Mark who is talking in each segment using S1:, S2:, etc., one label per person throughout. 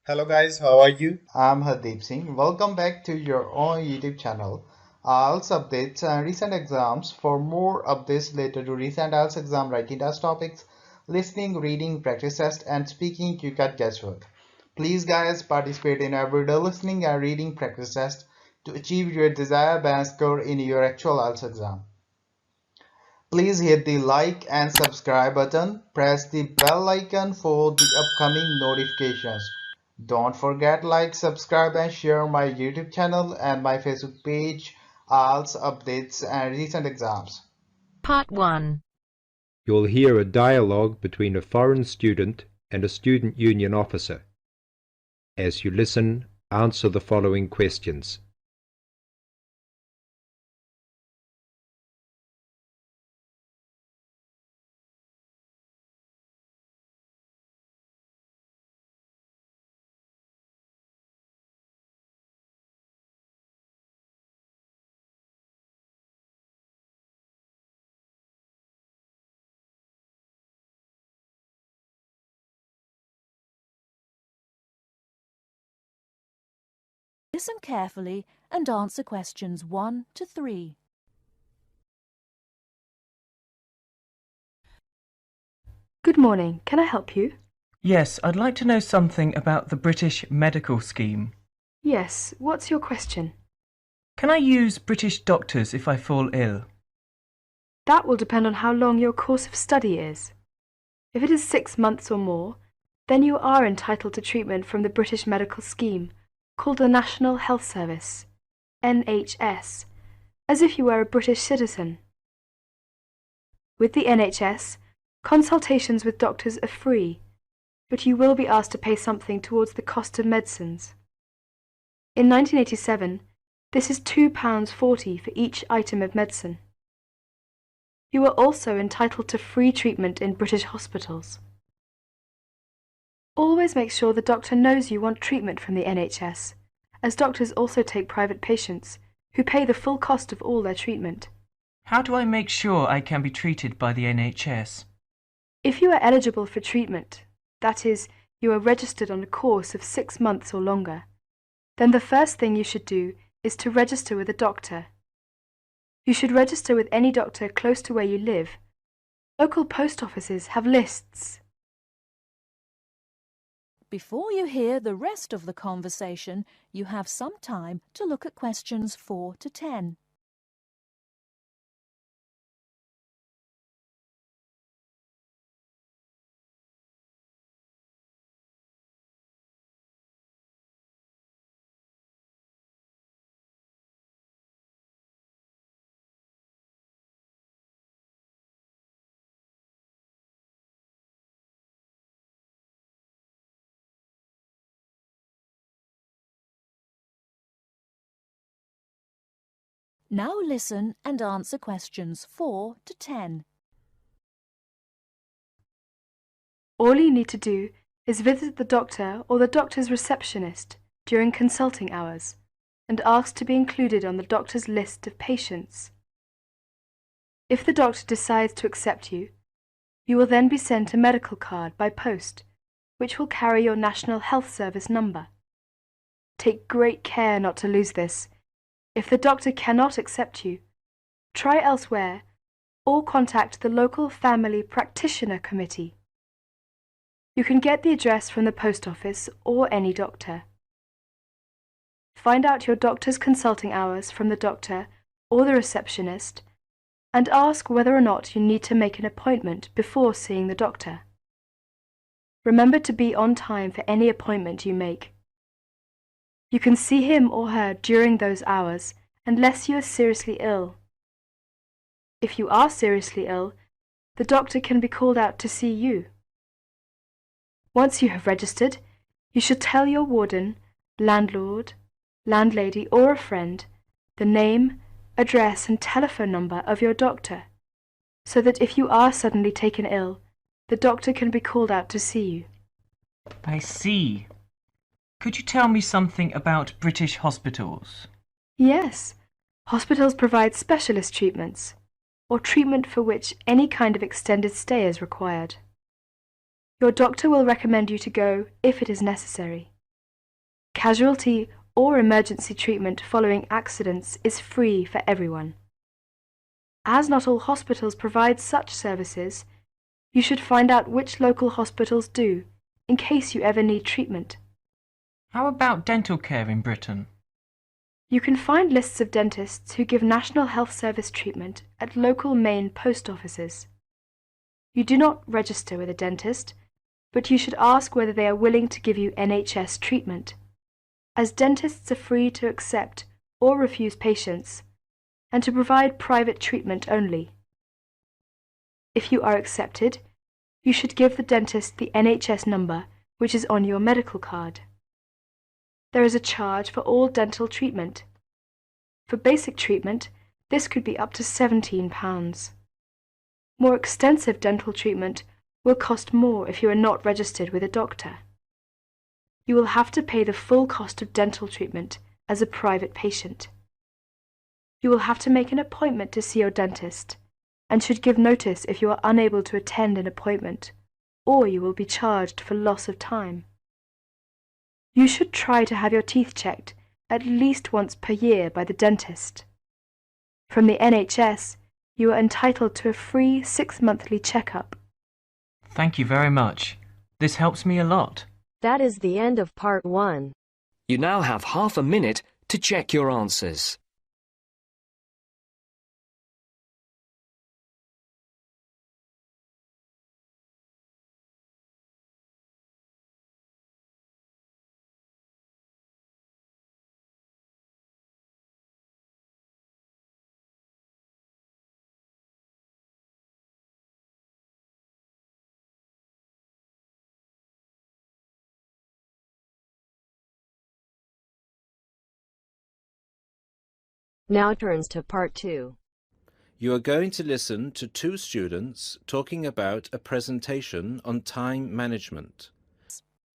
S1: Hello guys, how are you?
S2: I'm Hardeep Singh. Welcome back to your own YouTube channel. IELTS updates and recent exams. For more updates related to recent IELTS exam writing test topics, listening, reading, practice test, and speaking, you got guesswork. Please, guys, participate in everyday listening and reading practice test to achieve your desired band score in your actual IELTS exam. Please hit the like and subscribe button. Press the bell icon for the upcoming notifications. Don't forget like, subscribe and share my YouTube channel and my Facebook page, IELTS updates and recent exams.
S3: Part 1.
S4: You'll hear a dialogue between a foreign student and a student union officer. As you listen, answer the following questions.
S3: Listen carefully and answer questions 1 to 3.
S5: Good morning. Can I help you?
S6: Yes, I'd like to know something about the British medical scheme.
S5: Yes. What's your question?
S6: Can I use British doctors if I fall ill?
S5: That will depend on how long your course of study is. If it is 6 months or more, then you are entitled to treatment from the British medical scheme, called the National Health Service, NHS, as if you were a British citizen. With the NHS, consultations with doctors are free, but you will be asked to pay something towards the cost of medicines. In 1987, this is £2.40 for each item of medicine. You are also entitled to free treatment in British hospitals. Always make sure the doctor knows you want treatment from the NHS, as doctors also take private patients, who pay the full cost of all their treatment.
S6: How do I make sure I can be treated by the NHS?
S5: If you are eligible for treatment, that is, you are registered on a course of 6 months or longer, then the first thing you should do is to register with a doctor. You should register with any doctor close to where you live. Local post offices have lists.
S3: Before you hear the rest of the conversation, you have some time to look at questions 4 to 10. Now listen and answer questions 4 to 10.
S5: All you need to do is visit the doctor or the doctor's receptionist during consulting hours and ask to be included on the doctor's list of patients. If the doctor decides to accept you, you will then be sent a medical card by post, which will carry your National Health Service number. Take great care not to lose this. If the doctor cannot accept you, try elsewhere or contact the local family practitioner committee. You can get the address from the post office or any doctor. Find out your doctor's consulting hours from the doctor or the receptionist and ask whether or not you need to make an appointment before seeing the doctor. Remember to be on time for any appointment you make. You can see him or her during those hours unless you are seriously ill. If you are seriously ill, the doctor can be called out to see you. Once you have registered, you should tell your warden, landlord, landlady or a friend the name, address and telephone number of your doctor, so that if you are suddenly taken ill, the doctor can be called out to see you.
S6: I see. Could you tell me something about British hospitals?
S5: Yes, hospitals provide specialist treatments, or treatment for which any kind of extended stay is required. Your doctor will recommend you to go if it is necessary. casualty or emergency treatment following accidents is free for everyone. As not all hospitals provide such services, you should find out which local hospitals do, in case you ever need treatment.
S6: How about dental care in Britain?
S5: You can find lists of dentists who give National Health Service treatment at local main post offices. You do not register with a dentist, but you should ask whether they are willing to give you NHS treatment, as dentists are free to accept or refuse patients, and to provide private treatment only. If you are accepted, you should give the dentist the NHS number which is on your medical card. There is a charge for all dental treatment. For basic treatment, this could be up to £17. More extensive dental treatment will cost more if you are not registered with a doctor. You will have to pay the full cost of dental treatment as a private patient. You will have to make an appointment to see your dentist and should give notice if you are unable to attend an appointment, or you will be charged for loss of time. You should try to have your teeth checked at least once per year by the dentist. From the NHS, you are entitled to a free 6-monthly checkup.
S6: Thank you very much. This helps me a lot.
S1: That is the end of part 1.
S7: You now have half a minute to check your answers.
S1: Now turns to part 2.
S8: You are going to listen to two students talking about a presentation on time management.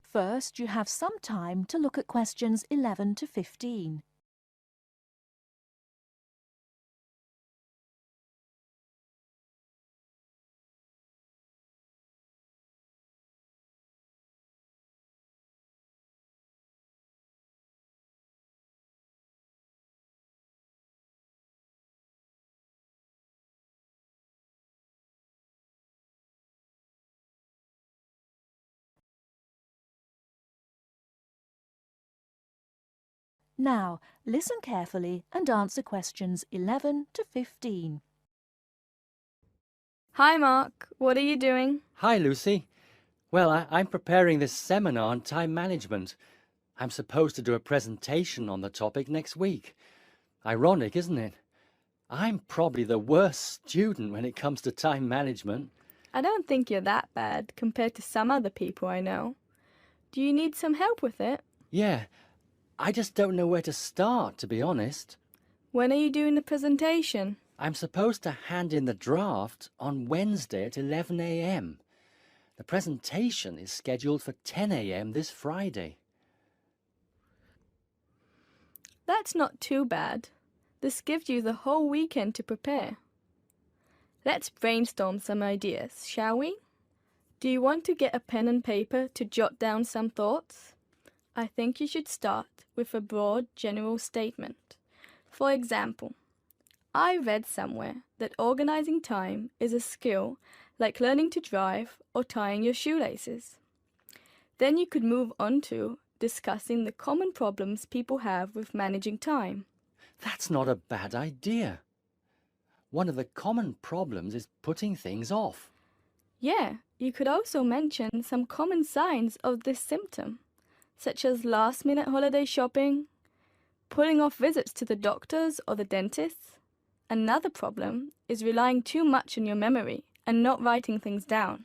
S3: First, you have some time to look at questions 11 to 15. Now, listen carefully and answer questions 11 to 15.
S9: Hi Mark, what are you doing?
S10: Hi Lucy. Well, I'm preparing this seminar on time management. I'm supposed to do a presentation on the topic next week. Ironic, isn't it? I'm probably the worst student when it comes to time management.
S9: I don't think you're that bad compared to some other people I know. Do you need some help with it?
S10: Yeah, I just don't know where to start, to be honest.
S9: When are you doing the presentation?
S10: I'm supposed to hand in the draft on Wednesday at 11 a.m. The presentation is scheduled for 10 a.m. this Friday.
S9: That's not too bad. This gives you the whole weekend to prepare. Let's brainstorm some ideas, shall we? Do you want to get a pen and paper to jot down some thoughts? I think you should start with a broad general statement. For example, I read somewhere that organizing time is a skill like learning to drive or tying your shoelaces. Then you could move on to discussing the common problems people have with managing time.
S10: That's not a bad idea. One of the common problems is putting things off.
S9: Yeah, you could also mention some common signs of this symptom, such as last-minute holiday shopping, putting off visits to the doctors or the dentist. Another problem is relying too much on your memory and not writing things down.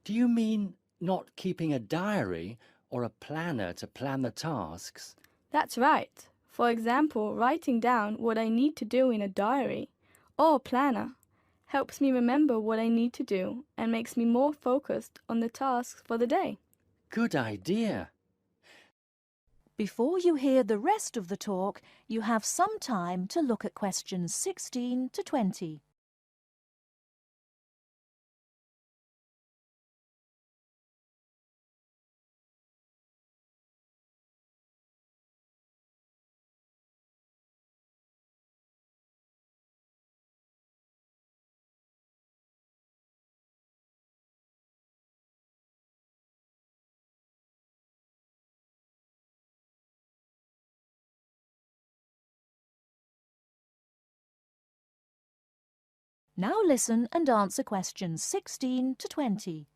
S10: Do you mean not keeping a diary or a planner to plan the tasks?
S9: That's right. For example, writing down what I need to do in a diary or planner helps me remember what I need to do and makes me more focused on the tasks for the day.
S10: Good idea.
S3: Before you hear the rest of the talk, you have some time to look at questions 16 to 20. Now listen and answer questions 16 to 20.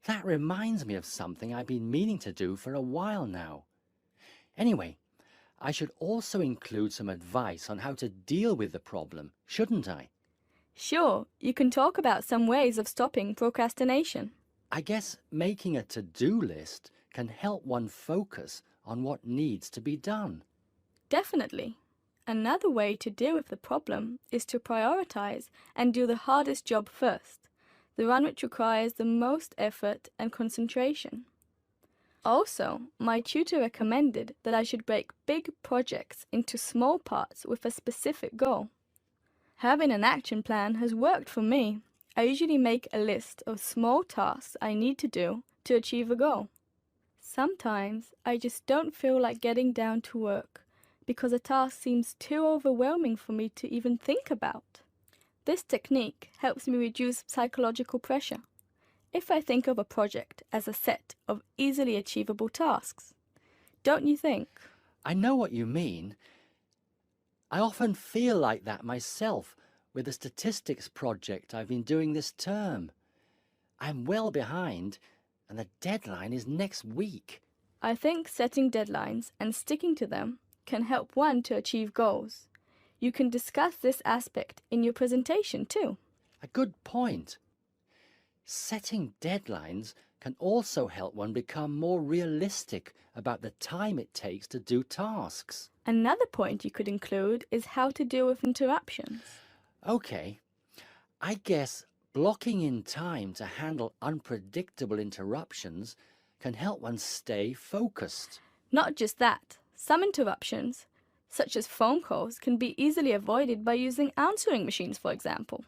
S10: That reminds me of something I've been meaning to do for a while now. Anyway, I should also include some advice on how to deal with the problem, shouldn't I?
S9: Sure, you can talk about some ways of stopping procrastination.
S10: I guess making a to-do list can help one focus on what needs to be done.
S9: Definitely. Another way to deal with the problem is to prioritize and do the hardest job first, the one which requires the most effort and concentration. Also, my tutor recommended that I should break big projects into small parts with a specific goal. Having an action plan has worked for me. I usually make a list of small tasks I need to do to achieve a goal. Sometimes I just don't feel like getting down to work because a task seems too overwhelming for me to even think about. This technique helps me reduce psychological pressure if I think of a project as a set of easily achievable tasks. Don't you think?
S10: I know what you mean. I often feel like that myself with the statistics project I've been doing this term. I'm well behind and the deadline is next week.
S9: I think setting deadlines and sticking to them can help one to achieve goals. You can discuss this aspect in your presentation too.
S10: A good point. Setting deadlines can also help one become more realistic about the time it takes to do tasks.
S9: Another point you could include is how to deal with interruptions.
S10: Okay, I guess blocking in time to handle unpredictable interruptions can help one stay focused.
S9: Not just that, some interruptions, such as phone calls, can be easily avoided by using answering machines, for example.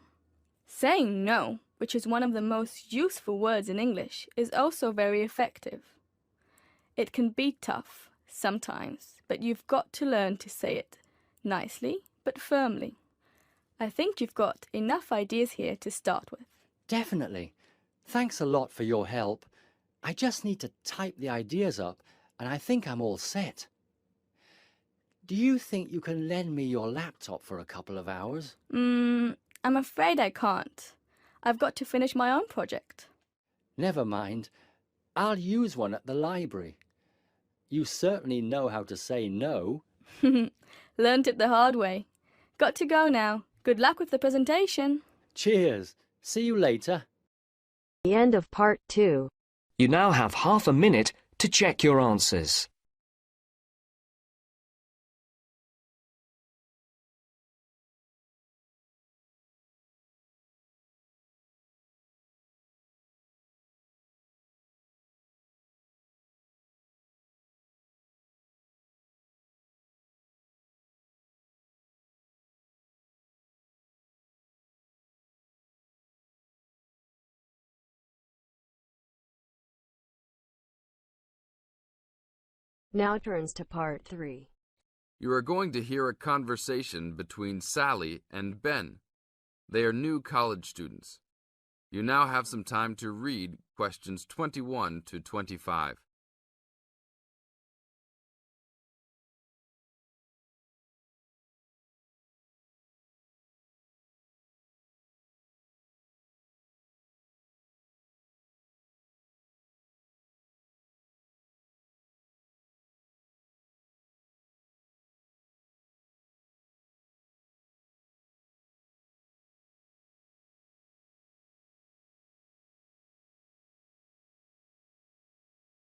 S9: Saying no, which is one of the most useful words in English, is also very effective. It can be tough sometimes, but you've got to learn to say it nicely but firmly. I think you've got enough ideas here to start with.
S10: Definitely. Thanks a lot for your help. I just need to type the ideas up and I think I'm all set. Do you think you can lend me your laptop for a couple of hours?
S9: I'm afraid I can't. I've got to finish my own project.
S10: Never mind. I'll use one at the library. You certainly know how to say no.
S9: Learned it the hard way. Got to go now. Good luck with the presentation.
S10: Cheers. See you later.
S1: The end of part 2.
S7: You now have half a minute to check your answers.
S1: Now turns to part 3.
S11: You are going to hear a conversation between Sally and Ben. They are new college students. You now have some time to read questions 21 to 25.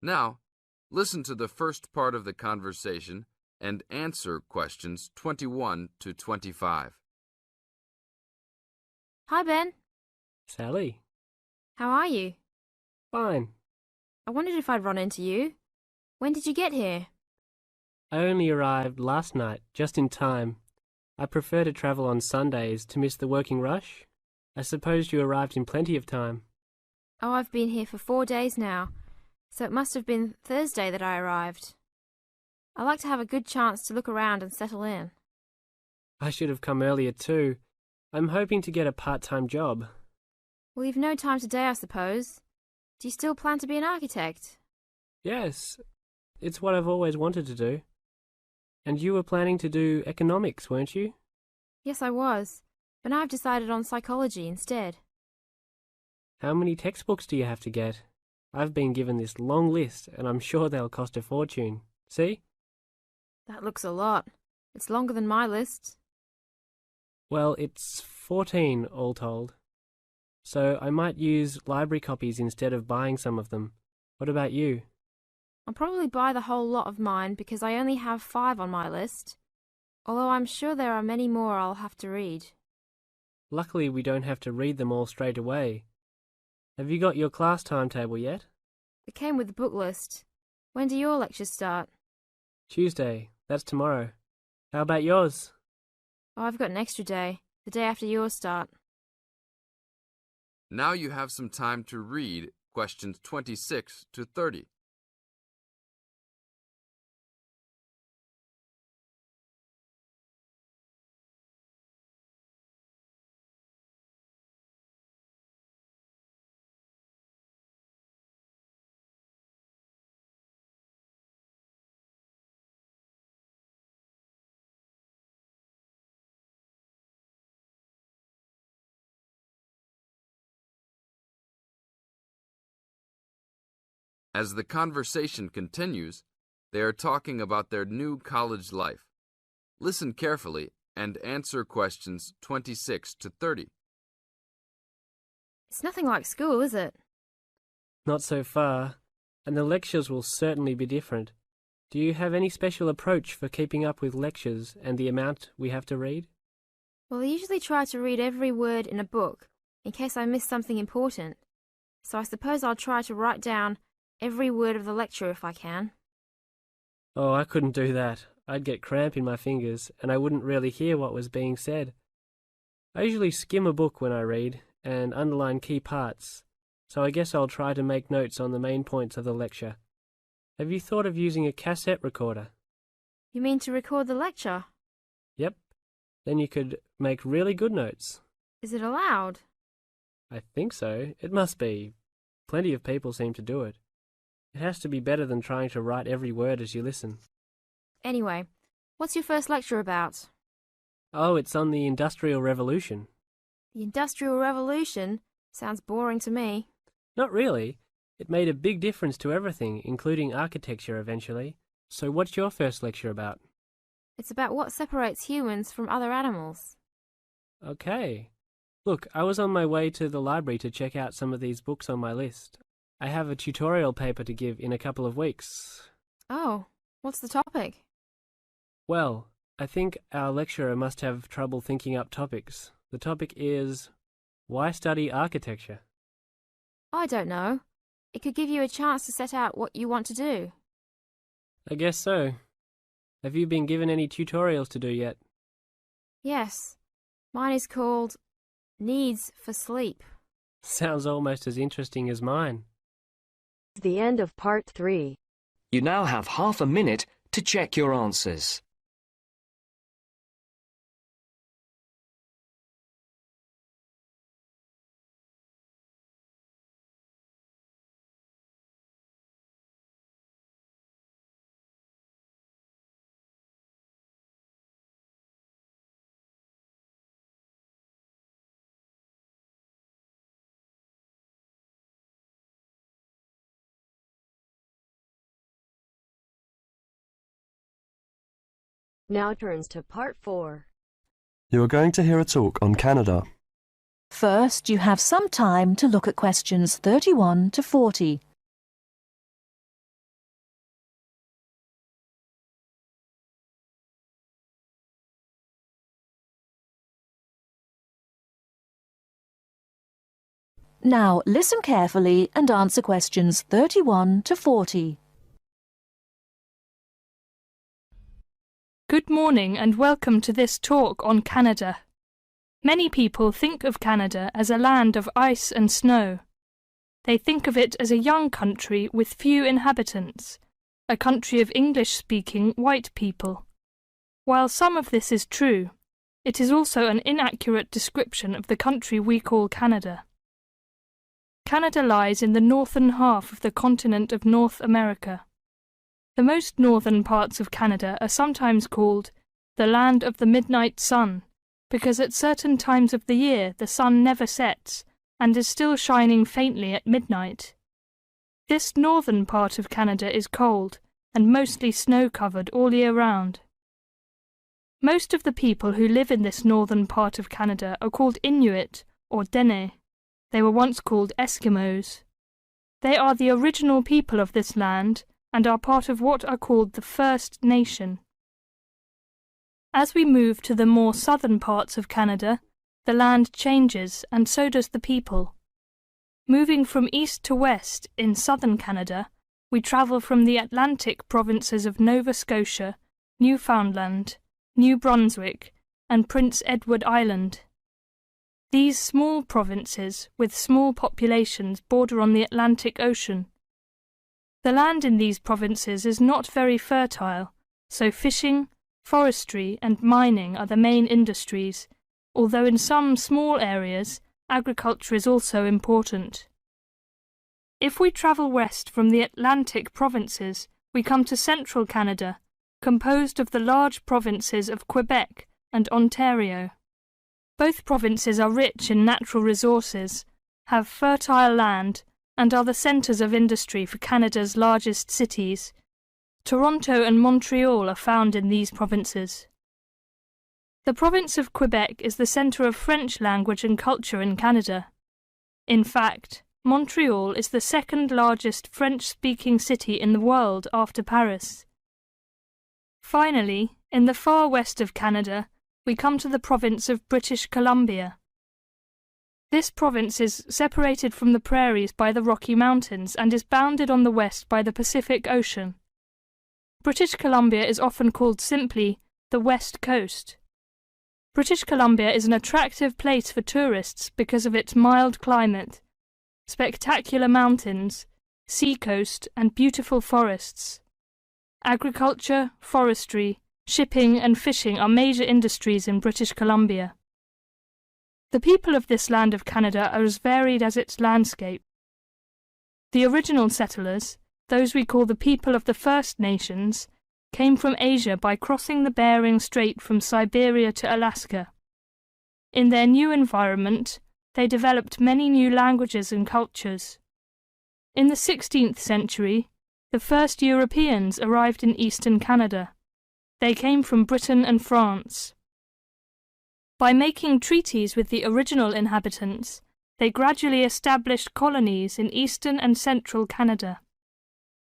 S11: Now, listen to the first part of the conversation and answer questions 21 to 25.
S12: Hi, Ben.
S13: Sally.
S12: How are you?
S13: Fine.
S12: I wondered if I'd run into you. When did you get here?
S13: I only arrived last night, just in time. I prefer to travel on Sundays to miss the working rush. I suppose you arrived in plenty of time.
S12: Oh, I've been here for 4 days now, so it must have been Thursday that I arrived. I like to have a good chance to look around and settle in.
S13: I should have come earlier too. I'm hoping to get a part-time job.
S12: Well, you've no time today, I suppose. Do you still plan to be an architect?
S13: Yes, it's what I've always wanted to do. And you were planning to do economics, weren't you?
S12: Yes, I was. but I've decided on psychology instead.
S13: How many textbooks do you have to get? I've been given this long list, and I'm sure they'll cost a fortune. See?
S12: That looks a lot. It's longer than my list.
S13: Well, it's 14 all told. So I might use library copies instead of buying some of them. What about you?
S12: I'll probably buy the whole lot of mine because I only have 5 on my list, although I'm sure there are many more I'll have to read.
S13: Luckily, we don't have to read them all straight away. Have you got your class timetable yet?
S12: It came with the book list. When do your lectures start?
S13: Tuesday. That's tomorrow. How about yours?
S12: Oh, I've got an extra day, the day after yours start.
S11: Now you have some time to read questions 26 to 30. As the conversation continues, they are talking about their new college life. Listen carefully and answer questions 26 to 30.
S12: It's nothing like school, is it?
S13: Not so far, and the lectures will certainly be different. Do you have any special approach for keeping up with lectures and the amount we have to read?
S12: Well, I usually try to read every word in a book, in case I miss something important. So I suppose I'll try to write down every word of the lecture if I can.
S13: Oh, I couldn't do that. I'd get cramp in my fingers, and I wouldn't really hear what was being said. I usually skim a book when I read, and underline key parts, so I guess I'll try to make notes on the main points of the lecture. Have you thought of using a cassette recorder?
S12: You mean to record the lecture?
S13: Yep. Then you could make really good notes.
S12: Is it allowed?
S13: I think so. It must be. Plenty of people seem to do it. It has to be better than trying to write every word as you listen.
S12: Anyway, what's your first lecture about?
S13: Oh, it's on the Industrial Revolution.
S12: The Industrial Revolution? Sounds boring to me.
S13: Not really. It made a big difference to everything, including architecture eventually. So what's your first lecture about?
S12: It's about what separates humans from other animals.
S13: Okay. Look, I was on my way to the library to check out some of these books on my list. I have a tutorial paper to give in a couple of weeks.
S12: Oh, what's the topic?
S13: Well, I think our lecturer must have trouble thinking up topics. The topic is, why study architecture?
S12: I don't know. It could give you a chance to set out what you want to do.
S13: I guess so. Have you been given any tutorials to do yet?
S12: Yes. Mine is called Needs for Sleep.
S13: Sounds almost as interesting as mine.
S1: The end of part 3.
S7: You now have half a minute to check your answers.
S1: Now turns to part 4.
S14: You are going to hear a talk on Canada.
S3: First, you have some time to look at questions 31 to 40. Now, listen carefully and answer questions 31 to 40.
S5: Good morning and welcome to this talk on Canada. Many people think of Canada as a land of ice and snow. They think of it as a young country with few inhabitants, a country of English-speaking white people. While some of this is true, it is also an inaccurate description of the country we call Canada. Canada lies in the northern half of the continent of North America. The most northern parts of Canada are sometimes called the Land of the Midnight Sun because at certain times of the year the sun never sets and is still shining faintly at midnight. This northern part of Canada is cold and mostly snow-covered all year round. Most of the people who live in this northern part of Canada are called Inuit or Dene. They were once called Eskimos. They are the original people of this land and are part of what are called the First Nation. As we move to the more southern parts of Canada, the land changes and so does the people. Moving from east to west in southern Canada, we travel from the Atlantic provinces of Nova Scotia, Newfoundland, New Brunswick, and Prince Edward Island. These small provinces, with small populations, border on the Atlantic Ocean. The land in these provinces is not very fertile, so fishing, forestry, and mining are the main industries, although in some small areas, agriculture is also important. If we travel west from the Atlantic provinces, we come to central Canada, composed of the large provinces of Quebec and Ontario. Both provinces are rich in natural resources, have fertile land, and are the centres of industry for Canada's largest cities. Toronto and Montreal are found in these provinces. The province of Quebec is the centre of French language and culture in Canada. In fact, Montreal is the second largest French-speaking city in the world after Paris. Finally, in the far west of Canada, we come to the province of British Columbia. This province is separated from the prairies by the Rocky Mountains and is bounded on the west by the Pacific Ocean. British Columbia is often called simply the West Coast. British Columbia is an attractive place for tourists because of its mild climate, spectacular mountains, seacoast, and beautiful forests. Agriculture, forestry, shipping, and fishing are major industries in British Columbia. The people of this land of Canada are as varied as its landscape. The original settlers, those we call the people of the First Nations, came from Asia by crossing the Bering Strait from Siberia to Alaska. In their new environment, they developed many new languages and cultures. In the 16th century, the first Europeans arrived in eastern Canada. They came from Britain and France. By making treaties with the original inhabitants, they gradually established colonies in eastern and central Canada.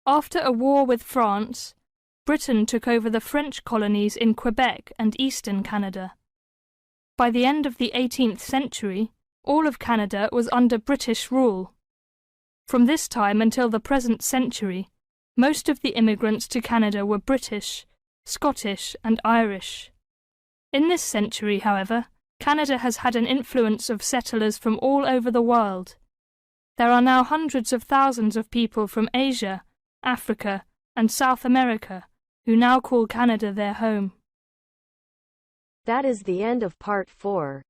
S5: After a war with France, Britain took over the French colonies in Quebec and eastern Canada. By the end of the 18th century, all of Canada was under British rule. From this time until the present century, most of the immigrants to Canada were British, Scottish, and Irish. In this century, however, Canada has had an influence of settlers from all over the world. There are now hundreds of thousands of people from Asia, Africa, and South America who now call Canada their home.
S1: That is the end of part 4.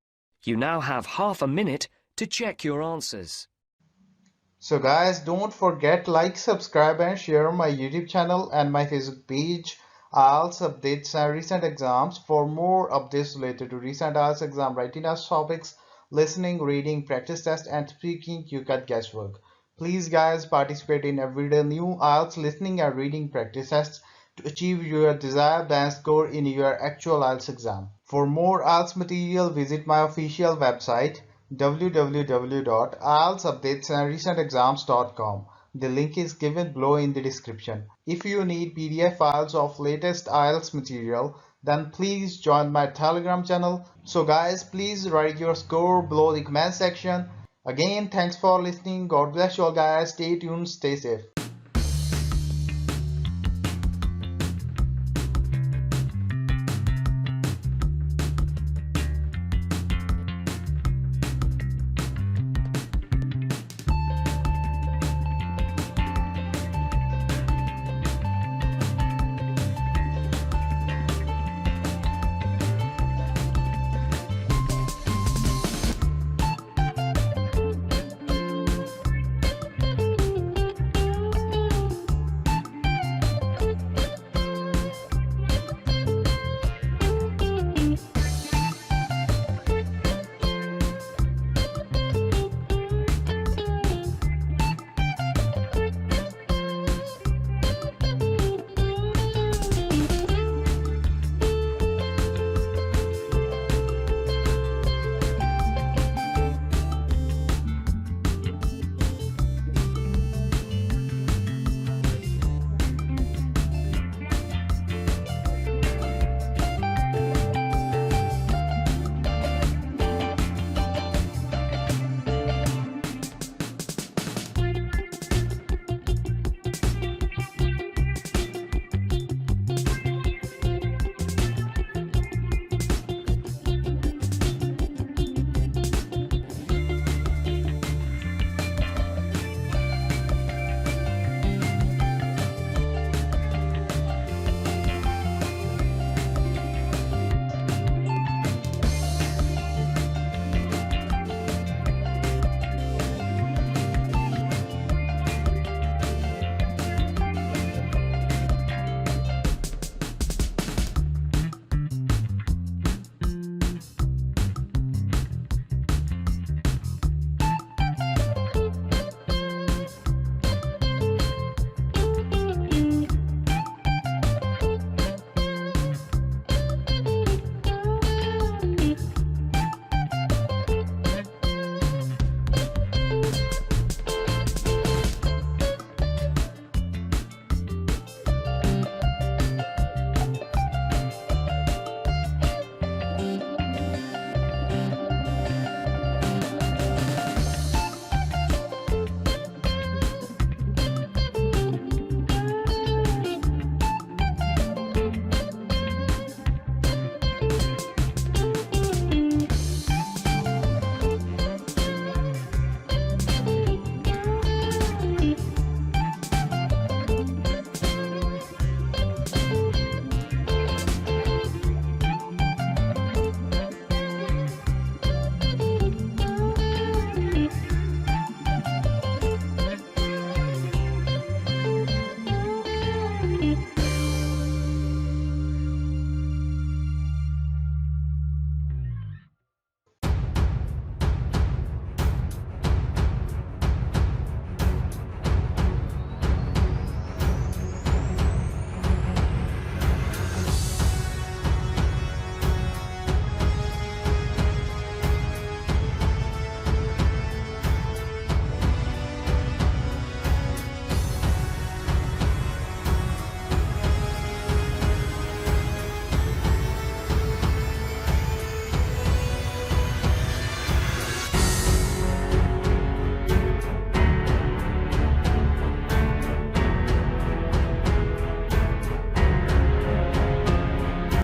S7: You now have half a minute to check your answers.
S2: So guys, don't forget like, subscribe and share my YouTube channel and my Facebook page. IELTS updates and recent exams. For more updates related to recent IELTS exam writing test topics, listening, reading, practice test and speaking, you got guesswork. Please guys, participate in everyday new IELTS listening and reading practice tests to achieve your desired band score in your actual IELTS exam. For more IELTS material, visit my official website www.ieltsupdatesandrecentexams.com. The link is given below in the description. If you need PDF files of latest IELTS material, then please join my Telegram channel. So guys, please write your score below the comment section. Again, thanks for listening. God bless you all guys. Stay tuned, stay safe.